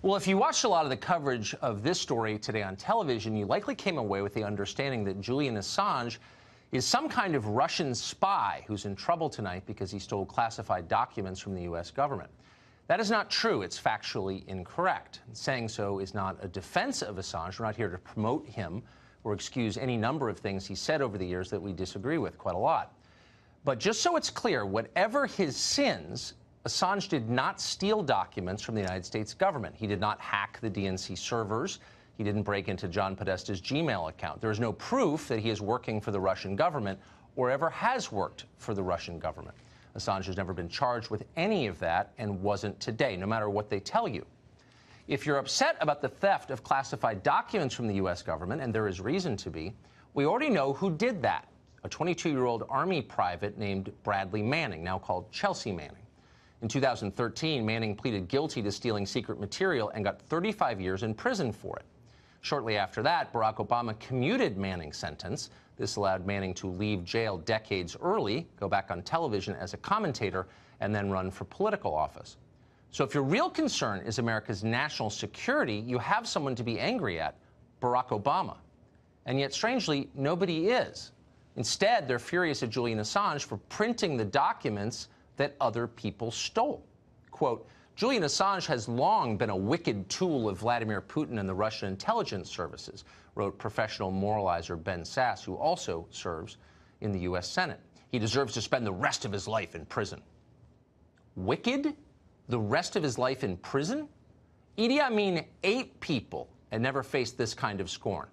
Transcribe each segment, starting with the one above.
Well, if you watched a lot of the coverage of this story today on television, you likely came away with the understanding that Julian Assange is some kind of Russian spy who's in trouble tonight because he stole classified documents from the U.S. government. That is not true. It's factually incorrect. Saying so is not a defense of Assange. We're not here to promote him or excuse any number of things he said over the years that we disagree with quite a lot. But just so it's clear, whatever his sins, Assange did not steal documents from the United States government. He did not hack the DNC servers. He didn't break into John Podesta's Gmail account. There is no proof that he is working for the Russian government or ever has worked for the Russian government. Assange has never been charged with any of that and wasn't today, no matter what they tell you. If you're upset about the theft of classified documents from the U.S. government, and there is reason to be, we already know who did that. A 22-year-old Army private named Bradley Manning, now called Chelsea Manning. In 2013, Manning pleaded guilty to stealing secret material and got 35 years in prison for it. Shortly after that, Barack Obama commuted Manning's sentence. This allowed Manning to leave jail decades early, go back on television as a commentator, and then run for political office. So if your real concern is America's national security, you have someone to be angry at, Barack Obama. And yet, strangely, nobody is. Instead, they're furious at Julian Assange for printing the documents that other people stole. Quote, Julian Assange has long been a wicked tool of Vladimir Putin and the Russian intelligence services, wrote professional moralizer Ben Sasse, who also serves in the U.S. Senate. He deserves to spend the rest of his life in prison. Wicked? The rest of his life in prison? Idi Amin ate people and never faced this kind of scorn.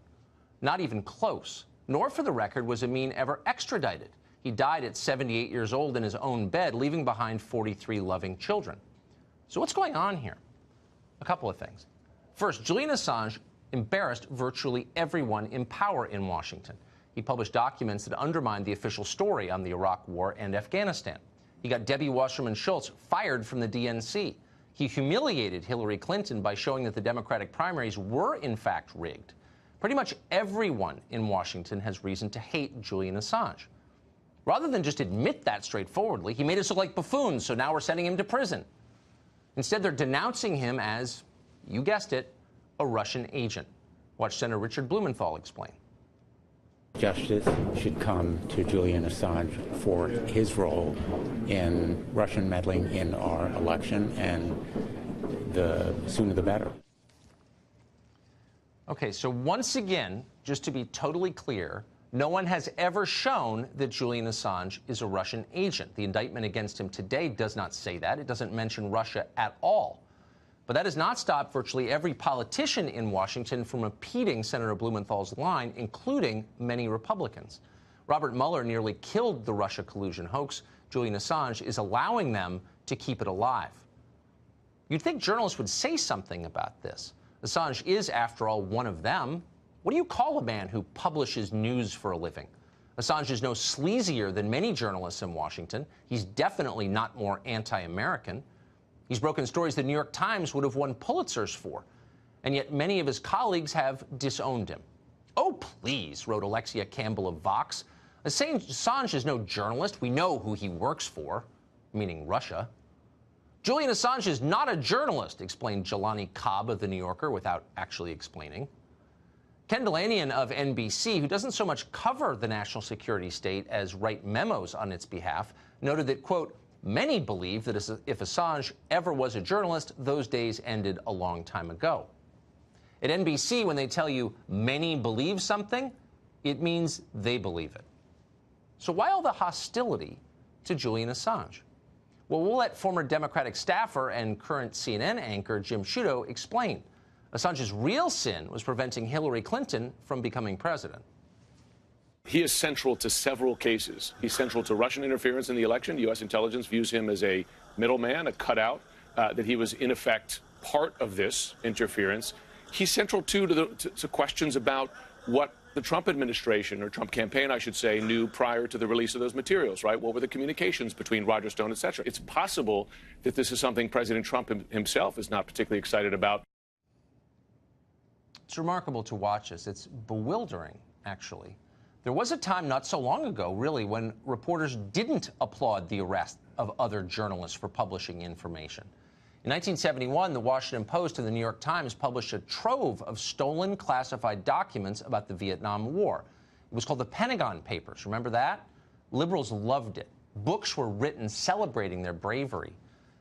Not even close. Nor, for the record, was Amin ever extradited. He died at 78 years old in his own bed, leaving behind 43 loving children. So what's going on here? A couple of things. First, Julian Assange embarrassed virtually everyone in power in Washington. He published documents that undermined the official story on the Iraq War and Afghanistan. He got Debbie Wasserman Schultz fired from the DNC. He humiliated Hillary Clinton by showing that the Democratic primaries were, in fact, rigged. Pretty much everyone in Washington has reason to hate Julian Assange. Rather than just admit that straightforwardly, he made us look like buffoons, so now we're sending him to prison. Instead, they're denouncing him as, you guessed it, a Russian agent. Watch Senator Richard Blumenthal explain. Justice should come to Julian Assange for his role in Russian meddling in our election, and the sooner the better. Okay, so once again, just to be totally clear, no one has ever shown that Julian Assange is a Russian agent. The indictment against him today does not say that. It doesn't mention Russia at all. But that has not stopped virtually every politician in Washington from repeating Senator Blumenthal's line, including many Republicans. Robert Mueller nearly killed the Russia collusion hoax. Julian Assange is allowing them to keep it alive. You'd think journalists would say something about this. Assange is, after all, one of them. What do you call a man who publishes news for a living? Assange is no sleazier than many journalists in Washington. He's definitely not more anti-American. He's broken stories the New York Times would have won Pulitzers for. And yet many of his colleagues have disowned him. Oh, please, wrote Alexia Campbell of Vox. Assange is no journalist. We know who he works for, meaning Russia. Julian Assange is not a journalist, explained Jelani Cobb of The New Yorker without actually explaining. Ken Delanian of NBC, who doesn't so much cover the national security state as write memos on its behalf, noted that, quote, many believe that if Assange ever was a journalist, those days ended a long time ago. At NBC, when they tell you many believe something, it means they believe it. So why all the hostility to Julian Assange? Well, we'll let former Democratic staffer and current CNN anchor Jim Sciutto explain. Assange's real sin was preventing Hillary Clinton from becoming president. He is central to several cases. He's central to Russian interference in the election. U.S. intelligence views him as a middleman, a cutout, that he was, in effect, part of this interference. He's central, too, to questions about what the Trump administration, or Trump campaign, I should say, knew prior to the release of those materials, right? What were the communications between Roger Stone, et cetera? It's possible that this is something President Trump himself is not particularly excited about. It's remarkable to watch this. It's bewildering, actually. There was a time not so long ago, really, when reporters didn't applaud the arrest of other journalists for publishing information. In 1971, the Washington Post and the New York Times published a trove of stolen classified documents about the Vietnam War. It was called the Pentagon Papers. Remember that? Liberals loved it. Books were written celebrating their bravery.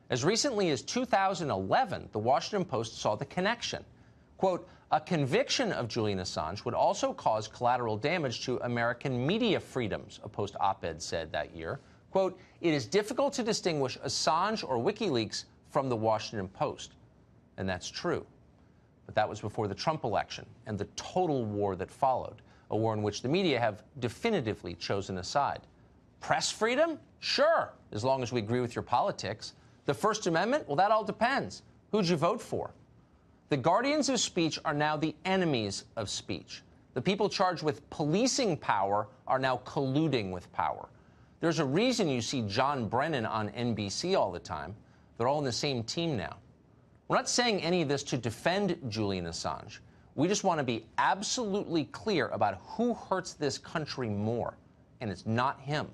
As recently as 2011, the Washington Post saw the connection. Quote, a conviction of Julian Assange would also cause collateral damage to American media freedoms, a Post op-ed said that year. Quote, it is difficult to distinguish Assange or WikiLeaks from the Washington Post. And that's true. But that was before the Trump election and the total war that followed, a war in which the media have definitively chosen a side. Press freedom? Sure, as long as we agree with your politics. The First Amendment? Well, that all depends. Who'd you vote for? The guardians of speech are now the enemies of speech. The people charged with policing power are now colluding with power. There's a reason you see John Brennan on NBC all the time. They're all in the same team now. We're not saying any of this to defend Julian Assange. We just want to be absolutely clear about who hurts this country more, and it's not him.